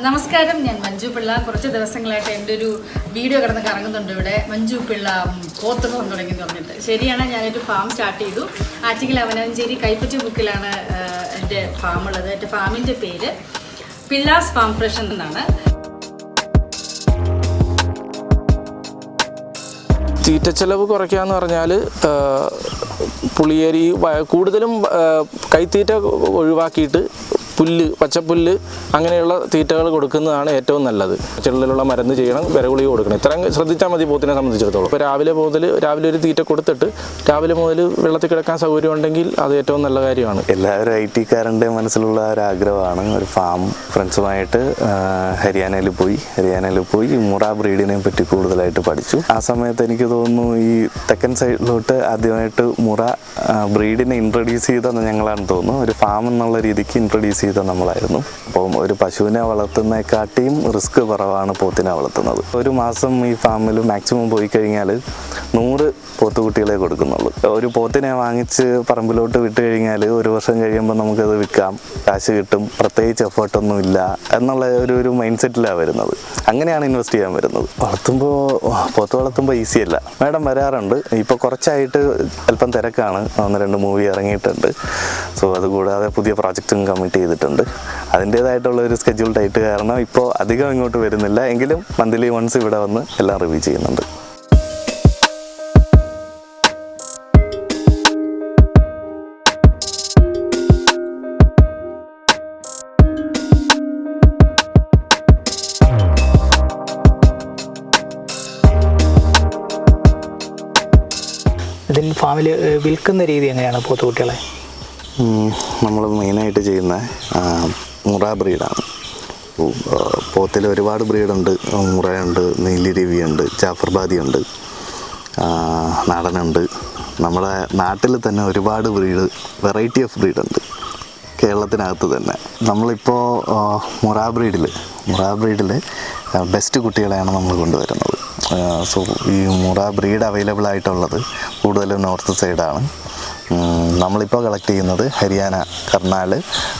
നമസ്കാരം, ഞാൻ മഞ്ജു പിള്ള. കുറച്ച് ദിവസങ്ങളായിട്ട് എൻ്റെ ഒരു വീഡിയോ കിടന്ന് കറങ്ങുന്നുണ്ട് ഇവിടെ. മഞ്ജു പിള്ള പോത്തുകം തുടങ്ങി പറഞ്ഞിട്ട്. ശരിയാണ്, ഞാനൊരു ഫാം സ്റ്റാർട്ട് ചെയ്തു. ആറ്റിങ്ങൽ അവനാഞ്ചേരി കൈപ്പറ്റി ബുക്കിലാണ് എൻ്റെ ഫാമുള്ളത്. എൻ്റെ ഫാമിൻ്റെ പേര് പിള്ളാസ് ഫാം ഫ്രഷ് എന്നാണ്. തീറ്റച്ചെലവ് കുറയ്ക്കാന്ന് പറഞ്ഞാൽ പുളിയരി കൂടുതലും കൈത്തീറ്റ ഒഴിവാക്കിയിട്ട് പുല്ല്, പച്ചപ്പുല്ല് അങ്ങനെയുള്ള തീറ്റകൾ കൊടുക്കുന്നതാണ് ഏറ്റവും നല്ലത്. ചെള്ളിലുള്ള മരുന്ന് ചെയ്യണം, വിരഗുളിക കൊടുക്കണം. ഇത്രയും ശ്രദ്ധിച്ചാൽ മതി പോത്തിനെ സംബന്ധിച്ചിടത്തോളം. ഇപ്പോൾ രാവിലെ ഒരു തീറ്റ കൊടുത്തിട്ട് രാവിലെ മുതൽ വെള്ളത്തിൽ കിടക്കാൻ സൗകര്യം ഉണ്ടെങ്കിൽ അത് ഏറ്റവും നല്ല കാര്യമാണ്. എല്ലാവരും IT-കാരൻ്റെ മനസ്സിലുള്ള ഒരു ആഗ്രഹമാണ് ഒരു ഫാം. ഫ്രണ്ട്സുമായിട്ട് ഹരിയാനയിൽ പോയി മുറ ബ്രീഡിനെ പറ്റി കൂടുതലായിട്ട് പഠിച്ചു. ആ സമയത്ത് എനിക്ക് തോന്നുന്നു ഈ തെക്കൻ സൈഡിലോട്ട് ആദ്യമായിട്ട് മുറ ബ്രീഡിനെ ഇൻട്രൊഡ്യൂസ് ചെയ്തെന്ന് ഞങ്ങളാണെന്ന് തോന്നുന്നു. ഒരു ഫാം എന്നുള്ള രീതിക്ക് ഇൻട്രൊഡ്യൂസ് ചെയ്ത നമ്മളായിരുന്നു. അപ്പം ഒരു പശുവിനെ വളർത്തുന്നതിനെക്കാട്ടിയും റിസ്ക് കുറവാണ് പോത്തിനെ വളർത്തുന്നത്. ഒരു മാസം ഈ ഫാമിൽ മാക്സിമം പോയി കഴിഞ്ഞാൽ 100 പോത്തുകുട്ടികളെ കൊടുക്കുന്നുള്ളൂ. ഒരു പോത്തിനെ വാങ്ങിച്ച് പറമ്പിലോട്ട് വിട്ട് കഴിഞ്ഞാൽ ഒരു വർഷം കഴിയുമ്പോൾ നമുക്കത് വിൽക്കാം, കാശ് കിട്ടും, പ്രത്യേകിച്ച് എഫേർട്ടൊന്നും ഇല്ല എന്നുള്ള ഒരു മൈൻഡ് സെറ്റിലാണ് വരുന്നത്. അങ്ങനെയാണ് ഇൻവെസ്റ്റ് ചെയ്യാൻ വരുന്നത്. പോത്ത് വളർത്തുമ്പോൾ ഈസി അല്ല. മാഡം വരാറുണ്ട്. ഇപ്പോൾ കുറച്ചായിട്ട് അല്പം തിരക്കാണ്. 1-2 മൂവി ഇറങ്ങിയിട്ടുണ്ട്. സോ അതുകൂടാതെ പുതിയ പ്രോജക്റ്റും കമ്മിറ്റ് ചെയ്തിട്ടുണ്ട്. അതിൻ്റേതായിട്ടുള്ള ഒരു സ്കെഡ്യൂൾ ടൈറ്റ് കാരണം ഇപ്പോൾ അധികം ഇങ്ങോട്ട് വരുന്നില്ല. എങ്കിലും മന്ത്ലി വൺസ് ഇവിടെ വന്ന് എല്ലാം റിവ്യൂ ചെയ്യുന്നുണ്ട്. ഇതിന് ഫാമിൽ വിൽക്കുന്ന രീതി എങ്ങനെയാണ് പോത്തുകുട്ടികളെ? നമ്മൾ മെയിനായിട്ട് ചെയ്യുന്ന മുറ ബ്രീഡാണ്. പോത്തിൽ ഒരുപാട് ബ്രീഡുണ്ട്. മുറയുണ്ട്, നീലിരവിയുണ്ട്, ജാഫർബാദിയുണ്ട്, നാടനുണ്ട്. നമ്മുടെ നാട്ടിൽ തന്നെ ഒരുപാട് വെറൈറ്റി ഓഫ് ബ്രീഡുണ്ട് കേരളത്തിനകത്ത് തന്നെ. നമ്മളിപ്പോൾ മുറ ബ്രീഡിൽ ബെസ്റ്റ് കുട്ടികളെയാണ് നമ്മൾ കൊണ്ടുവരുന്നത്. സോ ഈ മുറ ബ്രീഡ് അവൈലബിൾ ആയിട്ടുള്ളത് കൂടുതലും നോർത്ത് സൈഡാണ്. നമ്മളിപ്പോൾ കളക്ട് ചെയ്യുന്നത് ഹരിയാന, കർണാൽ,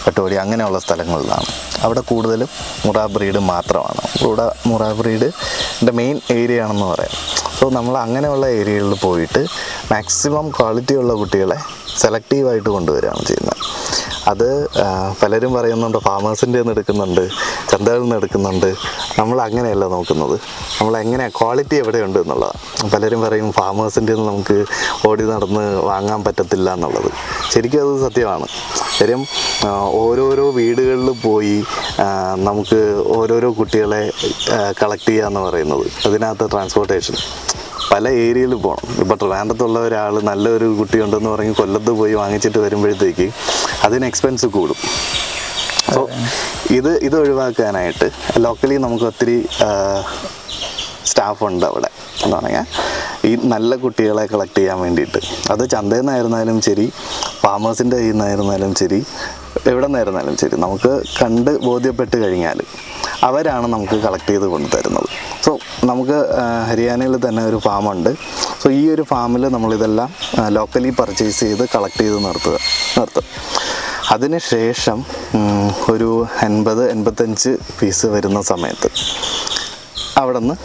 പട്ടോടി അങ്ങനെയുള്ള സ്ഥലങ്ങളിലാണ്. അവിടെ കൂടുതലും മുറ ബ്രീഡ് മാത്രമാണ്. മുറ ബ്രീഡിൻ്റെ മെയിൻ ഏരിയ ആണെന്ന് പറയാം. സോ നമ്മൾ അങ്ങനെയുള്ള ഏരിയകളിൽ പോയിട്ട് മാക്സിമം ക്വാളിറ്റിയുള്ള കുട്ടികളെ സെലക്റ്റീവായിട്ട് കൊണ്ടുവരികയാണ് ചെയ്യുന്നത്. അത് പലരും പറയുന്നുണ്ട് ഫാമേഴ്സിൻ്റെ നിന്ന് എടുക്കുന്നുണ്ട്, ചന്തകളിൽ നിന്ന് എടുക്കുന്നുണ്ട്. നമ്മൾ അങ്ങനെയല്ല നോക്കുന്നത്. നമ്മൾ എങ്ങനെയാണ് ക്വാളിറ്റി എവിടെയുണ്ട് എന്നുള്ളതാണ്. പലരും പറയും ഫാമേഴ്സിൻ്റെ നിന്ന് നമുക്ക് ഓടി നടന്ന് വാങ്ങാൻ പറ്റത്തില്ല എന്നുള്ളത്. ശരിക്കും അത് സത്യമാണ്. കാര്യം ഓരോരോ വീടുകളിൽ പോയി നമുക്ക് ഓരോരോ കുട്ടികളെ കളക്ട് ചെയ്യുക എന്ന് പറയുന്നത്, അതിനകത്ത് ട്രാൻസ്പോർട്ടേഷൻ പല ഏരിയയിൽ പോകണം. ഇപ്പോൾ ട്രിവാൻഡ്രത്തുള്ള ഒരാൾ നല്ലൊരു കുട്ടിയുണ്ടെന്ന് പറഞ്ഞ് കൊല്ലത്ത് പോയി വാങ്ങിച്ചിട്ട് വരുമ്പോഴത്തേക്ക് അതിന് എക്സ്പെൻസ് കൂടും. സോ ഇത് ഒഴിവാക്കാനായിട്ട് ലോക്കലി നമുക്ക് ഒത്തിരി സ്റ്റാഫുണ്ട് അവിടെ എന്ന് പറഞ്ഞാൽ ഈ നല്ല കുട്ടികളെ കളക്ട് ചെയ്യാൻ വേണ്ടിയിട്ട്. അത് ചന്തയിൽ നിന്നായിരുന്നാലും ശരി, ഫാമേഴ്സിൻ്റെ കയ്യിൽ നിന്നായിരുന്നാലും ശരി, എവിടെ നിന്നായിരുന്നാലും ശരി, നമുക്ക് കണ്ട് ബോധ്യപ്പെട്ട് കഴിഞ്ഞാൽ അവരാണ് നമുക്ക് കളക്ട് ചെയ്ത് കൊണ്ടുതരുന്നത്. സോ നമുക്ക് ഹരിയാനയിൽ തന്നെ ഒരു ഫാമുണ്ട്. സോ ഈ ഒരു ഫാമിൽ നമ്മളിതെല്ലാം ലോക്കലി പർച്ചേസ് ചെയ്ത് കളക്ട് ചെയ്ത് നിർത്തും. അതിന് ശേഷം ഒരു 80-85 പീസ് വരുന്ന സമയത്ത് അവിടെ നിന്ന്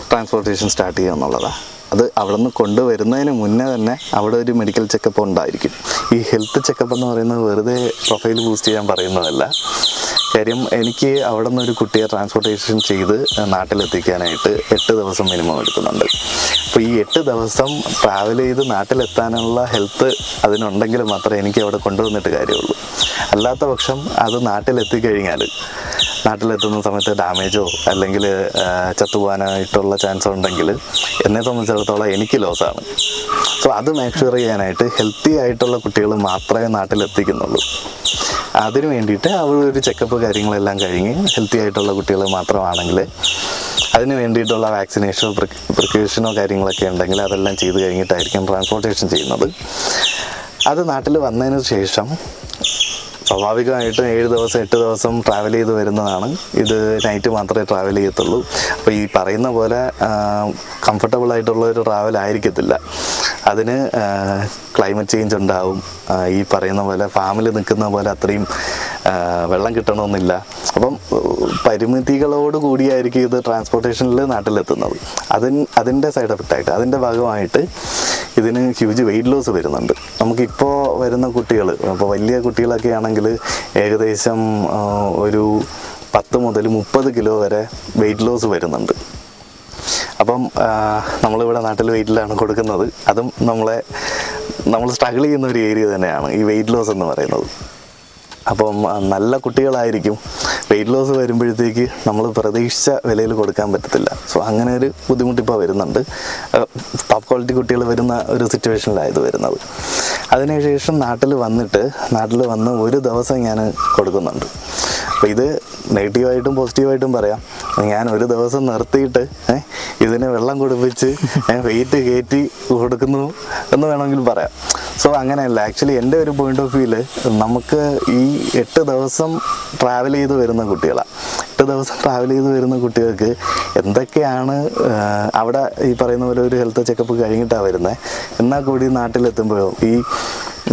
ട്രാൻസ്പോർട്ടേഷൻ സ്റ്റാർട്ട് ചെയ്യുക എന്നുള്ളതാണ്. അത് അവിടെ നിന്ന് കൊണ്ടുവരുന്നതിന് മുന്നേ തന്നെ അവിടെ ഒരു മെഡിക്കൽ ചെക്കപ്പ് ഉണ്ടായിരിക്കും. ഈ ഹെൽത്ത് ചെക്കപ്പ് എന്ന് പറയുന്നത് വെറുതെ പ്രൊഫൈൽ ബൂസ്റ്റ് ചെയ്യാൻ പറയുന്നതല്ല. കാര്യം എനിക്ക് അവിടെ നിന്ന് ഒരു കുട്ടിയെ ട്രാൻസ്പോർട്ടേഷൻ ചെയ്ത് നാട്ടിലെത്തിക്കാനായിട്ട് 8 ദിവസം മിനിമം എടുക്കുന്നുണ്ട്. അപ്പോൾ ഈ 8 ദിവസം ട്രാവൽ ചെയ്ത് നാട്ടിലെത്താനുള്ള ഹെൽത്ത് അതിനുണ്ടെങ്കിൽ മാത്രമേ എനിക്ക് അവിടെ കൊണ്ടുവന്നിട്ട് കാര്യമുള്ളൂ. അല്ലാത്ത പക്ഷം അത് നാട്ടിലെത്തുന്ന സമയത്ത് ഡാമേജോ അല്ലെങ്കിൽ ചത്തുപോകാനായിട്ടുള്ള ചാൻസ് ഉണ്ടെങ്കിൽ എന്നെ സംബന്ധിച്ചിടത്തോളം എനിക്ക് ലോസാണ്. സോ അത് മേക്ക് ഷുവർ ചെയ്യാനായിട്ട് ഹെൽത്തി ആയിട്ടുള്ള കുട്ടികൾ മാത്രമേ നാട്ടിലെത്തിക്കുന്നുള്ളൂ. അതിന് വേണ്ടിയിട്ട് അവരൊരു ചെക്കപ്പ് കാര്യങ്ങളെല്ലാം കഴിഞ്ഞ് ഹെൽത്തി ആയിട്ടുള്ള കുട്ടികൾ മാത്രമാണെങ്കിൽ അതിന് വേണ്ടിയിട്ടുള്ള വാക്സിനേഷനോ പ്രിക്കോഷനോ കാര്യങ്ങളൊക്കെ ഉണ്ടെങ്കിൽ അതെല്ലാം ചെയ്ത് കഴിഞ്ഞിട്ടായിരിക്കും ട്രാൻസ്പോർട്ടേഷൻ ചെയ്യുന്നത്. അത് നാട്ടിൽ വന്നതിന് ശേഷം സ്വാഭാവികമായിട്ടും 8 ദിവസം ട്രാവൽ ചെയ്ത് വരുന്നതാണ്. ഇത് നൈറ്റ് മാത്രമേ ട്രാവൽ ചെയ്യത്തുള്ളൂ. അപ്പോൾ ഈ പറയുന്ന പോലെ കംഫർട്ടബിൾ ആയിട്ടുള്ള ഒരു ട്രാവൽ ആയിരിക്കത്തില്ല. അതിന് ക്ലൈമറ്റ് ചേഞ്ച് ഉണ്ടാവും. ഈ പറയുന്ന പോലെ ഫാമിൽ നിൽക്കുന്ന പോലെ അത്രയും വെള്ളം കിട്ടണമെന്നില്ല. അപ്പം പരിമിതികളോട് കൂടിയായിരിക്കും ഇത് ട്രാൻസ്പോർട്ടേഷനിൽ നാട്ടിലെത്തുന്നത്. അതിൻ്റെ സൈഡ് എഫക്റ്റായിട്ട് അതിൻ്റെ ഭാഗമായിട്ട് ഇതിന് ഹ്യൂജ് വെയിറ്റ് ലോസ് വരുന്നുണ്ട്. നമുക്കിപ്പോൾ വരുന്ന കുട്ടികൾ, അപ്പോൾ വലിയ കുട്ടികളൊക്കെ ആണെങ്കിൽ ഏകദേശം ഒരു 10 മുതൽ 30 കിലോ വരെ വെയിറ്റ് ലോസ് വരുന്നുണ്ട്. അപ്പം നമ്മളിവിടെ നാട്ടിൽ വെയിറ്റിലാണ് കൊടുക്കുന്നത്. അതും നമ്മൾ സ്ട്രഗിൾ ചെയ്യുന്ന ഒരു ഏരിയ തന്നെയാണ് ഈ വെയിറ്റ് ലോസ് എന്ന് പറയുന്നത്. അപ്പം നല്ല കുട്ടികളായിരിക്കും, വെയിറ്റ് ലോസ് വരുമ്പോഴത്തേക്ക് നമ്മൾ പ്രതീക്ഷിച്ച വിലയിൽ കൊടുക്കാൻ പറ്റത്തില്ല. സോ അങ്ങനെ ഒരു ബുദ്ധിമുട്ടിപ്പോൾ വരുന്നുണ്ട്. ടോപ്പ് ക്വാളിറ്റി കുട്ടികൾ വരുന്ന ഒരു സിറ്റുവേഷനിലായത് വരുന്നത്. അതിനുശേഷം നാട്ടിൽ വന്ന് ഒരു ദിവസം ഞാൻ കൊടുക്കുന്നുണ്ട്. അപ്പോൾ ഇത് നെഗറ്റീവായിട്ടും പോസിറ്റീവായിട്ടും പറയാം. ഞാൻ ഒരു ദിവസം നിർത്തിയിട്ട് ഇതിന് വെള്ളം കുടിപ്പിച്ച് വെയിറ്റ് കയറ്റി കൊടുക്കുന്നു എന്ന് വേണമെങ്കിൽ പറയാം. സോ അങ്ങനെയല്ല. ആക്ച്വലി എൻ്റെ ഒരു പോയിന്റ് ഓഫ് വ്യൂവിൽ നമുക്ക് ഈ 8 ദിവസം ട്രാവൽ ചെയ്ത് വരുന്ന കുട്ടികളാണ്. 8 ദിവസം ട്രാവൽ ചെയ്ത് വരുന്ന കുട്ടികൾക്ക് എന്തൊക്കെയാണ് അവിടെ ഈ പറയുന്ന പോലെ ഒരു ഹെൽത്ത് ചെക്കപ്പ് കഴിഞ്ഞിട്ടാണ് വരുന്നത്. എന്നാൽ കൂടി നാട്ടിലെത്തുമ്പോഴോ ഈ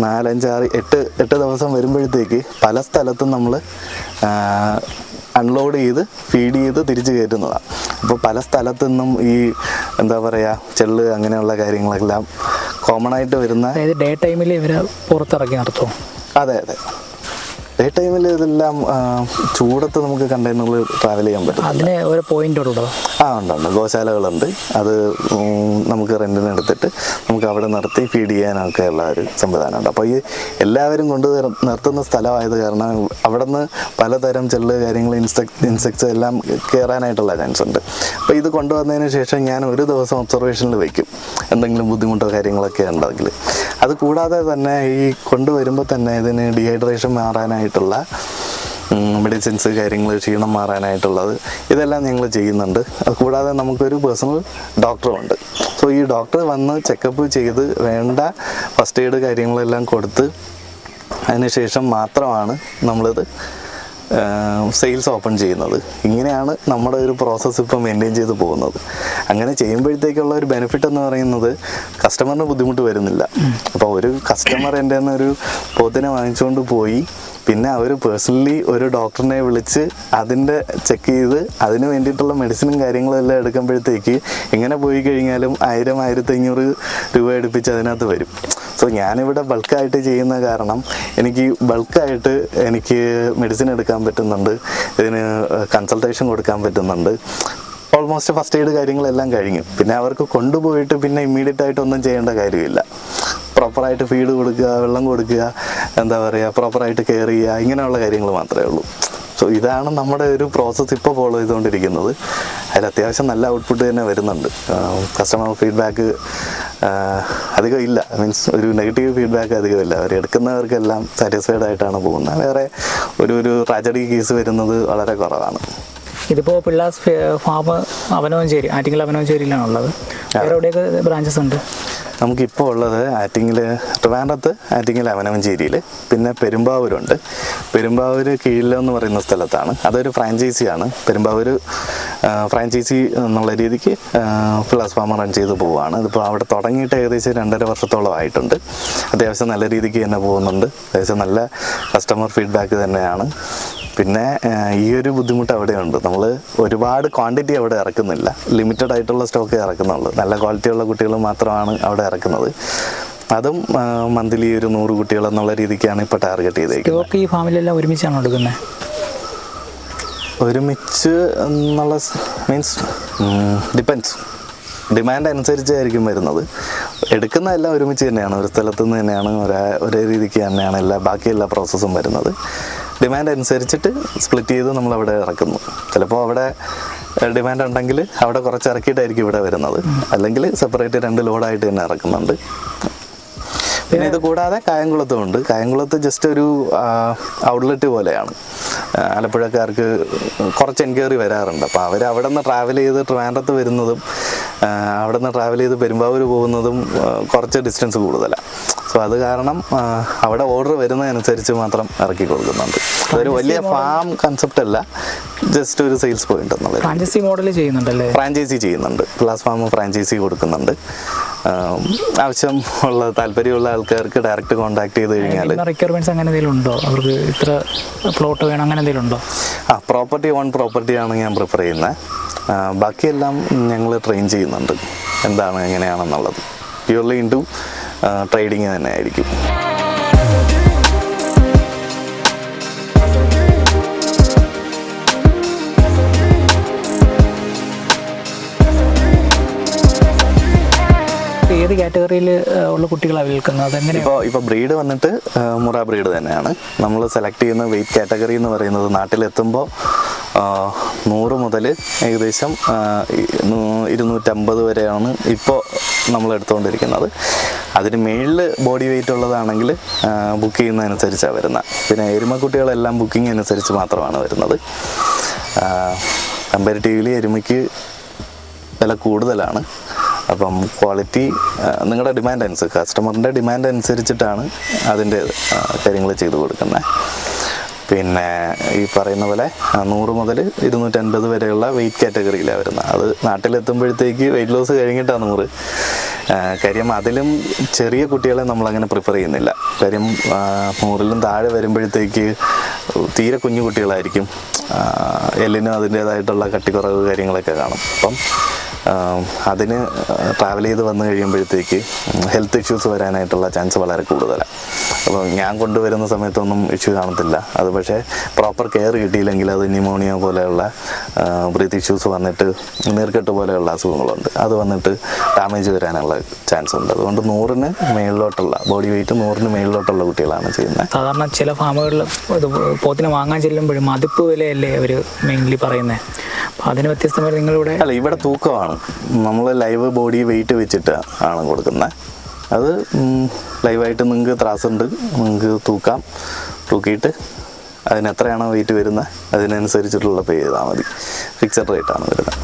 4, 5, 6, 8 ദിവസം വരുമ്പോഴത്തേക്ക് പല സ്ഥലത്തും നമ്മൾ അൺലോഡ് ചെയ്ത് ഫീഡ് ചെയ്ത് തിരിച്ച് കയറ്റുന്നതാണ്. അപ്പോൾ പല സ്ഥലത്തു നിന്നും ഈ എന്താ പറയുക ചെള്ള് അങ്ങനെയുള്ള കാര്യങ്ങളെല്ലാം കോമൺ ആയിട്ട് വരുന്ന. അതായത് ഡേ ടൈമിൽ ഇവരെ പുറത്തിറക്കി നടത്തുമോ? അതെ. ഡേ ടൈമിൽ ഇതെല്ലാം ചൂടത്ത് നമുക്ക് കണ്ടെയ്നറിൽ ട്രാവൽ ചെയ്യാൻ പറ്റും. അതിന് ഒരു പോയിന്റ് ഉണ്ടോ? ഉണ്ട്. ഗോശാലകളുണ്ട്. അത് നമുക്ക് റെൻറ്റിന് എടുത്തിട്ട് നമുക്ക് അവിടെ നിർത്തി ഫീഡ് ചെയ്യാനൊക്കെ ഉള്ള ഒരു സംവിധാനമുണ്ട്. അപ്പോൾ ഈ എല്ലാവരും കൊണ്ട് നിർത്തുന്ന സ്ഥലമായത് കാരണം അവിടെ നിന്ന് പലതരം ചെള്ള് കാര്യങ്ങൾ ഇൻസെക്ട്സ് എല്ലാം കയറാനായിട്ടുള്ള ചാൻസ് ഉണ്ട്. അപ്പോൾ ഇത് കൊണ്ടുവന്നതിന് ശേഷം ഞാൻ ഒരു ദിവസം ഒബ്സർവേഷനിൽ വയ്ക്കും, എന്തെങ്കിലും ബുദ്ധിമുട്ടോ കാര്യങ്ങളൊക്കെ ഉണ്ടെങ്കിൽ. അത് കൂടാതെ തന്നെ ഈ കൊണ്ടുവരുമ്പോൾ തന്നെ ഇതിന് ഡീഹൈഡ്രേഷൻ മാറാനായിട്ടുള്ള മെഡിസിൻസ് കാര്യങ്ങൾ, ക്ഷീണം മാറാനായിട്ടുള്ളത് ഇതെല്ലാം ഞങ്ങൾ ചെയ്യുന്നുണ്ട്. അത് കൂടാതെ നമുക്കൊരു പേഴ്സണൽ ഡോക്ടറുണ്ട്. സോ ഈ ഡോക്ടർ വന്ന് ചെക്കപ്പ് ചെയ്ത് വേണ്ട ഫസ്റ്റ് എയ്ഡ് കാര്യങ്ങളെല്ലാം കൊടുത്ത് അതിനുശേഷം മാത്രമാണ് നമ്മളിത് സെയിൽസ് ഓപ്പൺ ചെയ്യുന്നത്. ഇങ്ങനെയാണ് നമ്മുടെ ഒരു പ്രോസസ്സ് ഇപ്പോൾ മെയിൻറ്റെയിൻ ചെയ്ത് പോകുന്നത്. അങ്ങനെ ചെയ്യുമ്പോഴത്തേക്കുള്ള ഒരു ബെനിഫിറ്റ് എന്ന് പറയുന്നത് കസ്റ്റമറിന് ബുദ്ധിമുട്ട് വരുന്നില്ല. അപ്പോൾ ഒരു കസ്റ്റമർ എൻ്റെ ഒരു പോത്തിനെ വാങ്ങിച്ചുകൊണ്ട് പോയി പിന്നെ അവർ പേഴ്സണലി ഒരു ഡോക്ടറിനെ വിളിച്ച് അതിൻ്റെ ചെക്ക് ചെയ്ത് അതിന് വേണ്ടിയിട്ടുള്ള മെഡിസിനും കാര്യങ്ങളും എല്ലാം എടുക്കുമ്പോഴത്തേക്ക് ഇങ്ങനെ പോയി കഴിഞ്ഞാലും 1000-1500 രൂപ എടുപ്പിച്ച് അതിനകത്ത് വരും. സോ ഞാനിവിടെ ബൾക്കായിട്ട് ചെയ്യുന്ന കാരണം എനിക്ക് ബൾക്കായിട്ട് എനിക്ക് മെഡിസിൻ എടുക്കാൻ പറ്റുന്നുണ്ട്, ഇതിന് കൺസൾട്ടേഷൻ കൊടുക്കാൻ പറ്റുന്നുണ്ട്. ഓൾമോസ്റ്റ് ഫസ്റ്റ് എയ്ഡ് കാര്യങ്ങളെല്ലാം കഴിഞ്ഞു. പിന്നെ അവർക്ക് കൊണ്ടുപോയിട്ട് പിന്നെ ഇമ്മീഡിയറ്റ് ആയിട്ട് ഒന്നും ചെയ്യേണ്ട കാര്യമില്ല. പ്രോപ്പറായിട്ട് ഫീഡ് കൊടുക്കുക, വെള്ളം കൊടുക്കുക, എന്താ പറയുക, പ്രോപ്പറായിട്ട് കെയർ ചെയ്യുക, ഇങ്ങനെയുള്ള കാര്യങ്ങൾ മാത്രമേ ഉള്ളൂ. സോ ഇതാണ് നമ്മുടെ ഒരു പ്രോസസ്സ് ഇപ്പോൾ ഫോളോ ചെയ്തുകൊണ്ടിരിക്കുന്നത്. അതിൽ അത്യാവശ്യം നല്ല ഔട്ട്പുട്ട് തന്നെ വരുന്നുണ്ട്. കസ്റ്റമർ ഫീഡ്ബാക്ക് അധികം ഇല്ല, മീൻസ് ഒരു നെഗറ്റീവ് ഫീഡ്ബാക്ക് അധികമില്ല. അവർ എടുക്കുന്നവർക്കെല്ലാം സാറ്റിസ്ഫൈഡ് ആയിട്ടാണ് പോകുന്നത്. വേറെ ഒരു ട്രാജഡി കേസ് വരുന്നത് വളരെ കുറവാണ്. ഇതിപ്പോൾ പിള്ളാസ് ഫാം അവനവഞ്ചേരി, ആറ്റിങ്ങൽ അവനവഞ്ചേരിയിലാണുള്ളത്. വേറെ എവിടെയൊക്കെ ബ്രാഞ്ചസ് ഉണ്ട്? നമുക്കിപ്പോൾ ഉള്ളത് ട്രിവാൻഡ്രത്ത് ആറ്റിങ്ങൽ അവനവഞ്ചേരിയിൽ, പിന്നെ പെരുമ്പാവൂരുണ്ട്. പെരുമ്പാവൂർ കീഴിലെന്ന് പറയുന്ന സ്ഥലത്താണ്. അതൊരു ഫ്രാഞ്ചൈസിയാണ്. പെരുമ്പാവൂർ ഫ്രാഞ്ചൈസി എന്നുള്ള രീതിക്ക് പിള്ളാസ് ഫാം റൺ ചെയ്ത് പോവുകയാണ്. ഇതിപ്പോൾ അവിടെ തുടങ്ങിയിട്ട് ഏകദേശം 2.5 വർഷത്തോളം ആയിട്ടുണ്ട്. അത്യാവശ്യം നല്ല രീതിക്ക് തന്നെ പോകുന്നുണ്ട്. അത്യാവശ്യം നല്ല കസ്റ്റമർ ഫീഡ്ബാക്ക് തന്നെയാണ്. പിന്നെ ഈ ഒരു ബുദ്ധിമുട്ട് അവിടെയുണ്ട്. നമ്മൾ ഒരുപാട് ക്വാണ്ടിറ്റി അവിടെ ഇറക്കുന്നില്ല, ലിമിറ്റഡ് ആയിട്ടുള്ള സ്റ്റോക്കേ ഇറക്കുന്നുള്ളൂ. നല്ല ക്വാളിറ്റിയുള്ള കുട്ടികൾ മാത്രമാണ് അവിടെ ഇറക്കുന്നത്. അതും മന്ത്ലി ഒരു 100 കുട്ടികൾ എന്നുള്ള രീതിക്കാണ് ഇപ്പോൾ ടാർഗറ്റ് ചെയ്തേക്കുന്നത്. ഈ ഫാമിലെല്ലാം ഒരുമിച്ചാണോ എടുക്കുന്നത്? ഒരുമിച്ച് എന്നുള്ള മീൻസ് ഡിപ്പെൻസ്, ഡിമാൻഡ് അനുസരിച്ചായിരിക്കും വരുന്നത്. എടുക്കുന്നതെല്ലാം ഒരുമിച്ച് തന്നെയാണ്, ഒരു സ്ഥലത്തു നിന്ന് തന്നെയാണ്, ഒരേ രീതിക്ക് തന്നെയാണ് ബാക്കി എല്ലാ പ്രോസസ്സും വരുന്നത്. ഡിമാൻഡ് അനുസരിച്ചിട്ട് സ്പ്ലിറ്റ് ചെയ്ത് നമ്മളവിടെ ഇറക്കുന്നു. ചിലപ്പോൾ അവിടെ ഡിമാൻഡ് ഉണ്ടെങ്കിൽ അവിടെ കുറച്ച് ഇറക്കിയിട്ടായിരിക്കും ഇവിടെ വരുന്നത്, അല്ലെങ്കിൽ സെപ്പറേറ്റ് 2 ലോഡായിട്ട് തന്നെ ഇറക്കുന്നുണ്ട്. പിന്നെ ഇത് കൂടാതെ കായംകുളത്തുമുണ്ട്. കായംകുളത്ത് ജസ്റ്റ് ഒരു ഔട്ട്ലെറ്റ് പോലെയാണ്. ആലപ്പുഴക്കാർക്ക് കുറച്ച് എൻക്വയറി വരാറുണ്ട്. അപ്പോൾ അവർ അവിടെ നിന്ന് ട്രാവൽ ചെയ്ത് ട്രിവാൻഡ്രത്ത് വരുന്നതും അവിടെ നിന്ന് ട്രാവൽ ചെയ്ത് പെരുമ്പാവൂർ പോകുന്നതും കുറച്ച് ഡിസ്റ്റൻസ് കൂടുതലാണ്. സോ അത് കാരണം അവിടെ ഓർഡർ വരുന്നതനുസരിച്ച് മാത്രം ഇറക്കി കൊടുക്കുന്നുണ്ട്. അതൊരു വലിയ ഫാം കൺസെപ്റ്റ് അല്ല, ജസ്റ്റ് ഒരു സെയിൽസ് പോയിന്റ് എന്നുള്ളത്. ഫ്രാഞ്ചൈസി മോഡൽ ചെയ്യുന്നുണ്ടല്ലേ? ഫ്രാഞ്ചൈസി ചെയ്യുന്നുണ്ട്. പിള്ളാസ് ഫാം ഫ്രാഞ്ചൈസി കൊടുക്കുന്നുണ്ട്. ആവശ്യമുള്ള താല്പര്യമുള്ള ആൾക്കാർക്ക് ഡയറക്റ്റ് കോൺടാക്ട് ചെയ്ത് കഴിഞ്ഞാൽ റിക്വയർമെന്റ്സ് അങ്ങനെ എന്തെങ്കിലും ഉണ്ടോ? അവർക്ക് ഇത്ര പ്ലോട്ട് വേണം അങ്ങനെ എന്തെങ്കിലും ഉണ്ടോ? പ്രോപ്പർട്ടി ഓൺ പ്രോപ്പർട്ടിയാണ് ഞാൻ പ്രിഫർ ചെയ്യുന്നത്. ബാക്കിയെല്ലാം ഞങ്ങൾ ട്രെയിൻ ചെയ്യുന്നുണ്ട് എന്താണ് എങ്ങനെയാണെന്നുള്ളത്. പ്യൂർലി ഇൻ ടു ട്രേഡിങ് തന്നെ ആയിരിക്കും. ഏത് കാറ്റഗറിയിൽ ഉള്ള കുട്ടികളാണ് വിൽക്കുന്നത്? അതെങ്ങനെ? ഇപ്പോൾ ബ്രീഡ് വന്നിട്ട് മുറ ബ്രീഡ് തന്നെയാണ് നമ്മൾ സെലക്ട് ചെയ്യുന്ന. വെയിറ്റ് കാറ്റഗറി എന്ന് പറയുന്നത് നാട്ടിലെത്തുമ്പോൾ 100 മുതൽ ഏകദേശം 250 വരെയാണ് ഇപ്പോൾ നമ്മൾ എടുത്തുകൊണ്ടിരിക്കുന്നത്. അതിന് മേളിൽ ബോഡി വെയിറ്റ് ഉള്ളതാണെങ്കിൽ ബുക്ക് ചെയ്യുന്നതനുസരിച്ചാണ് വരുന്നത്. പിന്നെ എരുമക്കുട്ടികളെല്ലാം ബുക്കിംഗ് അനുസരിച്ച് മാത്രമാണ് വരുന്നത്. കമ്പാരിറ്റീവ്ലി എരുമയ്ക്ക് വില കൂടുതലാണ്. അപ്പം ക്വാളിറ്റി നിങ്ങളുടെ ഡിമാൻഡ് അനുസരിച്ച്, കസ്റ്റമറിൻ്റെ ഡിമാൻഡ് അനുസരിച്ചിട്ടാണ് അതിൻ്റെ കാര്യങ്ങൾ ചെയ്തു കൊടുക്കുന്നത്. പിന്നെ ഈ പറയുന്ന പോലെ 100 മുതൽ 250 വരെയുള്ള വെയിറ്റ് കാറ്റഗറിയിലാണ് വരുന്നത്. അത് നാട്ടിലെത്തുമ്പോഴത്തേക്ക് വെയിറ്റ് ലോസ് കഴിഞ്ഞിട്ടാണ് 100. കാര്യം അതിലും ചെറിയ കുട്ടികളെ നമ്മളങ്ങനെ പ്രിഫർ ചെയ്യുന്നില്ല. കാര്യം 100ലും താഴെ വരുമ്പോഴത്തേക്ക് തീരെ കുഞ്ഞു കുട്ടികളായിരിക്കും. എല്ലിനും അതിൻ്റേതായിട്ടുള്ള കട്ടിക്കുറവ് കാര്യങ്ങളൊക്കെ കാണും. അപ്പം അതിന് ട്രാവൽ ചെയ്ത് വന്നു കഴിയുമ്പോഴത്തേക്ക് ഹെൽത്ത് ഇഷ്യൂസ് വരാനായിട്ടുള്ള ചാൻസ് വളരെ കൂടുതലാണ്. അപ്പോൾ ഞാൻ കൊണ്ടുവരുന്ന സമയത്തൊന്നും ഇഷ്യൂ കാണത്തില്ല. അത് പക്ഷേ പ്രോപ്പർ കെയർ കിട്ടിയില്ലെങ്കിൽ അത് ന്യൂമോണിയ പോലെയുള്ള ബ്രീത്ത് ഇഷ്യൂസ് വന്നിട്ട് നീർക്കെട്ട് പോലെയുള്ള അസുഖങ്ങളുണ്ട്. അത് വന്നിട്ട് ഡാമേജ് വരാനുള്ള ചാൻസ് ഉണ്ട്. അതുകൊണ്ട് 100ന് മേളിലോട്ടുള്ള ബോഡി വെയിറ്റ് 100ന് മേളിലോട്ടുള്ള കുട്ടികളാണ് ചെയ്യുന്നത്. സാധാരണ ചില ഫാമുകളിൽ പോത്തിനെ വാങ്ങാൻ ചെല്ലുമ്പോഴും മതിപ്പ് വിലയല്ലേ അവർ മെയിൻലി പറയുന്നത്. അപ്പോൾ അതിന് വ്യത്യസ്തമായി നിങ്ങളിവിടെ അല്ല, ഇവിടെ തൂക്കമാണ്. നമ്മൾ ലൈവ് ബോഡി വെയിറ്റ് വെച്ചിട്ട് ആണ് കൊടുക്കുന്നത്. അത് ലൈവായിട്ട് നിങ്ങൾക്ക് ത്രാസുണ്ട്, നിങ്ങൾക്ക് തൂക്കിയിട്ട് അതിന് എത്രയാണോ വെയിറ്റ് വരുന്നത് അതിനനുസരിച്ചിട്ടുള്ള പേ ചെയ്താൽ മതി. ഫിക്സഡ് റേറ്റാണ് വരുന്നത്.